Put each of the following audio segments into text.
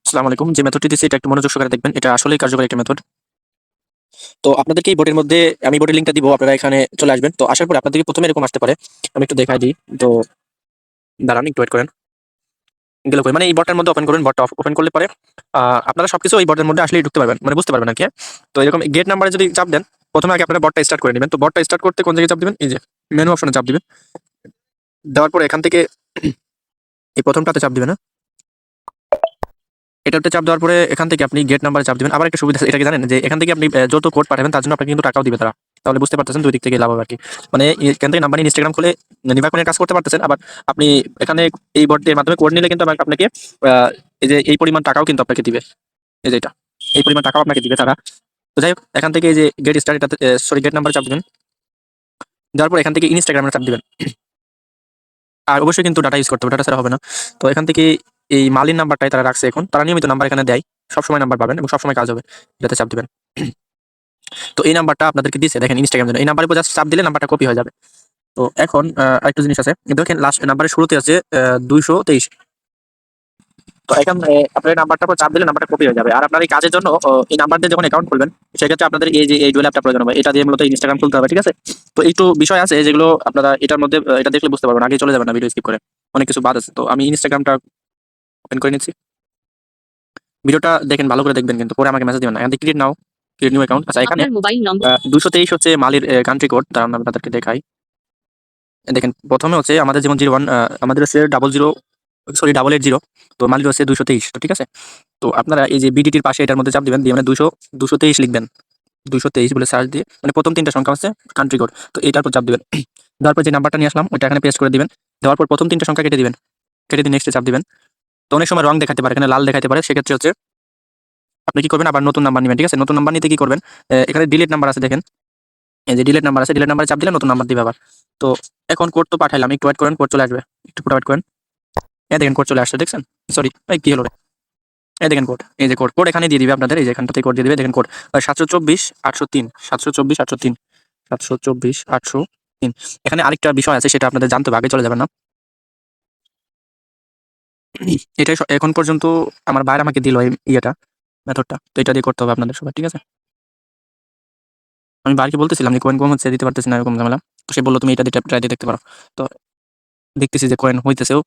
আসসালামু আলাইকুম। যে মেথডটি দিচ্ছি এটা একটু মনোযোগ সহকারে দেখবেন। এটা আসলেই কার্যকরী একটা মেথড। তো আপনাদেরকে এই বোর্ডের মধ্যে আমি বোর্ডের লিংকটা দিব। আপনারা এখানে চলে আসবেন। তো আসার পরে আপনাদেরকে ১ম এ এরকম আসতে পারে। আমি একটু দেখাই দিই। তো দাঁড়ান একটু ওয়েট করেন। গেল কই? মানে এই বোর্ডটার মধ্যে ওপেন করবেন। বোর্ডটা ওপেন করলে পরে আপনারা সবকিছু এই বোর্ডের মধ্যে আসলেই ঢুকতে পারবেন। মানে বুঝতে পারবেন আরকি, হ্যাঁ? তো এরকম গেট নাম্বারে যদি চাপ দেন, ১ম এ আগে আপনারা বোর্ডটা স্টার্ট করে নিবেন। তো বোর্ডটা স্টার্ট করতে কোন জায়গায় চাপ দিবেন? এই যে মেনু অপশনে চাপ দিবেন। দেওয়ার পরে এখান থেকে এই ১ম টাতে চাপ দিবেন, হ্যাঁ? এটাতে চাপ দেওয়ার পরে এখান থেকে আপনি গেট নাম্বারে চাপ দিবেন। আবার একটা সুবিধা আছে, এটা কি জানেন? যে এখান থেকে আপনি যত কোড পাঠাবেন তার জন্য আপনাকে কিন্তু টাকাও দিবে তারা। তাহলে বুঝতে পারতেছেন ২ দিক থেকে লাভ হবে আরকি। মানে এখান থেকে নাম্বার নিয়ে Instagram খুলে নির্বাচনের কাজ করতে পারতেছেন। আবার আপনি এখানে এই বটের মাধ্যমে কোড নিলে কিন্তু আপনাকে আ এই যে এই পরিমাণ টাকাও কিন্তু আপনাকে দিবে। এই যে এটা। এই পরিমাণ টাকাও আপনাকে দিবে তারা। তো যাই হোক, এখান থেকে এই যে গেট স্টার্ট এটাতে সরি গেট নাম্বারে চাপ দিবেন। দেওয়ার পর এখান থেকে Instagram এ চাপ দিবেন। আর অবশ্যই কিন্তু ডাটা ইউজ করতে হবে। ডাটা ছাড়া হবে না। তো এখান থেকে এই মালির নাম্বারটাই তারা রাখছে এখন। তারা নিয়মিত নাম্বার এখানে দেয়। সবসময় নাম্বার পাবেন এবং সবসময় কাজ হবে। এটাতে চাপ দিবেন। তো এই নাম্বারটা আপনাদেরকে দিছে দেখেন Instagram জন্য। এই নাম্বারের উপর জাস্ট চাপ দিলে নাম্বারটা কপি হয়ে যাবে। তো এখন আরেকটা জিনিস আছে। দেখেন লাস্ট নাম্বারের শুরুতে আছে ২২৩। তো এখানে আপনার এই নাম্বারটার উপর চাপ দিলে নাম্বারটা কপি হয়ে যাবে। আর আপনার এই কাজের জন্য এই নাম্বার দিয়ে যখন অ্যাকাউন্ট খুলবেন, সেক্ষেত্রে আপনাদের এই যে এই ডুয়েল অ্যাপটা প্রয়োজন হবে। এটা দিয়ে মূলত Instagram খুলতে হবে, ঠিক আছে? তো একটু বিষয় আছে যেগুলো আপনারা এটার মধ্যে এটা দেখলে বুঝতে পারবেন। আগে চলে যাবেন না ভিডিও স্কিপ করে। অনেক কিছু বাদ আছে। তো আমি Instagramটা ওপেন করে নিচ্ছি। ভিডিওটা দেখেন, ভালো করে দেখবেন কিন্তু পরে আমাকে মেসেজ দিবেন না। এখান থেকে ক্রিয়েট নাও, ক্রিয়েট নিউ অ্যাকাউন্ট। আচ্ছা এখানে আপনার মোবাইল নম্বর ২২৩ হচ্ছে মালির কান্ট্রি কোড। দাঁড়ান আমি আপনাদেরকে দেখাই। দেখেন ১ম এ হচ্ছে আমাদের যেমন 01 আমাদের হচ্ছে 00 সরি 880। তো মালির হচ্ছে ২২৩। তো ঠিক আছে? তো আপনারা এই যে বিডিটির পাশে এটার মধ্যে চাপ দিবেন। দিয়ে মানে ২২৩ লিখবেন। ২২৩ বলে সার্চ দিয়ে মানে ১ম ৩ টা সংখ্যা হচ্ছে কান্ট্রি কোড। তো এটার উপর চাপ দিবেন। দেওয়ার পর যে নাম্বারটা নিয়ে আসলাম ওইটা এখানে পেস্ট করে দিবেন। দেওয়ার পর ১ম ৩ টা সংখ্যা কেটে দিবেন। কেটে দিয়ে নেক্সট এ চাপ দিবেন। তো অনেক সময় রং দেখাতে পারে, এখানে লাল দেখাতে পারে। সেক্ষেত্রে হচ্ছে আপনি কি করবেন, আবার নতুন নাম্বার নিবেন, ঠিক আছে? নতুন নাম্বার নিতে কি করবেন? এখানে ডিলিট নাম্বার আছে দেখেন। এই যে ডিলিট নাম্বার আছে, ডিলিট নাম্বারে চাপ দিলে নতুন নাম্বার দিবে আবার। তো এখন কোড তো পাঠাইলাম, একটু ওয়েট করেন, কোড চলে আসবে। একটু ওয়েট করেন। এই দেখেন কোড চলে আসছে, দেখছেন? সরি, এই কি হলো রে? এই দেখেন কোড। এই যে কোড, কোড এখানে দিয়ে দিবে আপনাদের। এই যে এখানটাতে কোড দিয়ে দিবে। দেখেন কোড ৭২৪ ৮০৩ ৭২৪ ৮০৩ ৭২৪ ৮০৩। এখানে আরেকটা বিষয় আছে, সেটা আপনাদের জানতে হবে, আগে চলে যাবেন না। এটাই এখন পর্যন্ত আমার ভাইরা আমাকে দিল এই ইয়েটা, মেথডটা। তো এটা দিয়ে করতে হবে আপনাদের সবার, ঠিক আছে? আমি ভাইকে বলতেছিলাম যে কয়েন কম হচ্ছে, দিতে পারতেছি না, এরকম ঝামেলা। তো সে বলল তুমি এটা দিয়ে ট্রাই দিয়ে দেখতে পারো। তো দেখতেছি যে কয়েন হইতেছেও।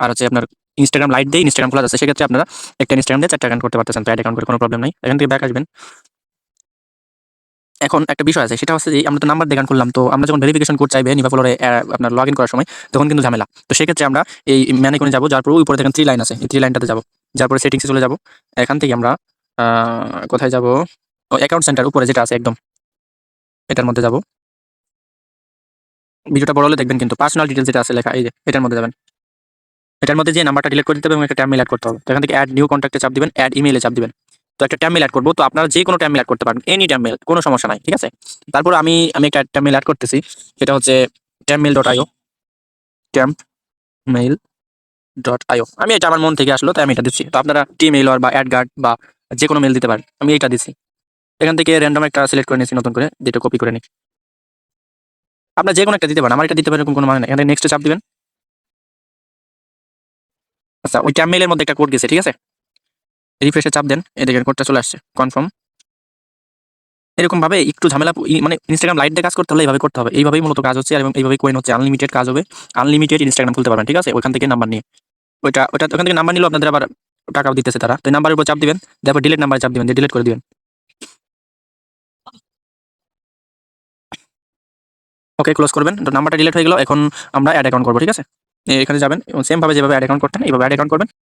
আর হচ্ছে আপনার Instagram লাইট দিয়ে Instagram খোলা যাচ্ছে। সেক্ষেত্রে আপনারা একটা Instagram দিয়ে ৪ টা অ্যাকাউন্ট করতে পারতেছেন। তো অ্যাড অ্যাকাউন্ট করে কোনো প্রবলেম নাই। এখান থেকে ব্যাক আসবেন। এখন একটা বিষয় আছে, সেটা হচ্ছে যে আমরা তো নাম্বার দিয়ে অ্যাকাউন্ট খুললাম। তো আমরা যখন ভেরিফিকেশন কোড চাইবে নিভা ফলোরে আপনার লগইন করার সময়, তখন কিন্তু ঝামেলা। তো সেক্ষেত্রে আমরা এই ম্যান আইকনে যাবো। যার পরে উপরে দেখেন 3 লাইন আছে। এই 3 লাইনটাতে যাবো। যার পরে সেটিংসে চলে যাবো। এখান থেকে আমরা আ কোথায় যাবো? অ্যাকাউন্ট সেন্টার উপরে যেটা আছে একদম, এটার মধ্যে যাবো। ভিডিওটা বড় হলে দেখবেন কিন্তু পার্সোনাল ডিটেইলস যেটা আছে লেখা, এই যে এটার মধ্যে যাবেন। এটার মধ্যে যে নাম্বারটা ডিলিট করে দিতে হবে এবং একটা ট্যাব মেইল এড করতে হবে। তো এখান থেকে এড নিউ কনট্যাক্টে চাপ দিবেন, এড ইমেইলে চাপ দিবেন। তো একটা ট্যাব মেইল এড করব। তো আপনারা যে কোনো ট্যাব মেইল এড করতে পারেন। এনি ট্যাব মেইল, কোনো সমস্যা নাই। ঠিক আছে? তারপর আমি একটা ট্যাব মেইল এড করতেছি। সেটা হচ্ছে tampmail.io tampmail.io। আমি এটা আমার মন থেকে আসলো তাই আমি এটা দিচ্ছি। তো আপনারা Tmailor বা অ্যাডগার্ড বা যেকোনো মেইল দিতে পারেন। আমি এইটা দিচ্ছি। এখান থেকে র‍্যান্ডম একটা সিলেক্ট করে নিয়েছি নতুন করে। যেটা কপি করে নিই। আপনারা যেকোনো একটা দিতে পারেন। আমার এটা দিতে পারেন এরকম কোনো মানে নাই। এখানে নেক্সট এ চাপ দিবেন। আচ্ছা ওই ট্যাব মেইলের মধ্যে একটা কোড গেছে, ঠিক আছে? রিফ্রেশে চাপ দেন। এই দেখেন কোডটা চলে আসছে। কনফার্ম। এরকম ভাবে একটু ঝামেলা মানে Instagram লাইট দিয়ে কাজ করতে হলে এইভাবে করতে হবে। এইভাবেই মূলত কাজ হচ্ছে এবং এইভাবেই কয়েন হচ্ছে। আনলিমিটেড কাজ হবে। আনলিমিটেড Instagram খুলতে পারবেন, ঠিক আছে? ওইখান থেকে নাম্বার নিয়ে। ওইটা ওখান থেকে নাম্বার নিলেও আপনাদের আবার টাকাও দিতেছে তারা। তো এই নাম্বারের উপর চাপ দিবেন। তারপর ডিলিট নাম্বারে চাপ দিবেন, দিয়ে ডিলিট করে দিবেন। ওকে ক্লোজ করবেন। তো নাম্বারটা ডিলিট হয়ে গেল। এখন আমরা এড অ্যাকাউন্ট করব, ঠিক আছে? এখানে যাবেন এবং সেম ভাবে যেভাবে এড অ্যাকাউন্ট করতেন এইভাবে এড অ্যাকাউন্ট করবেন।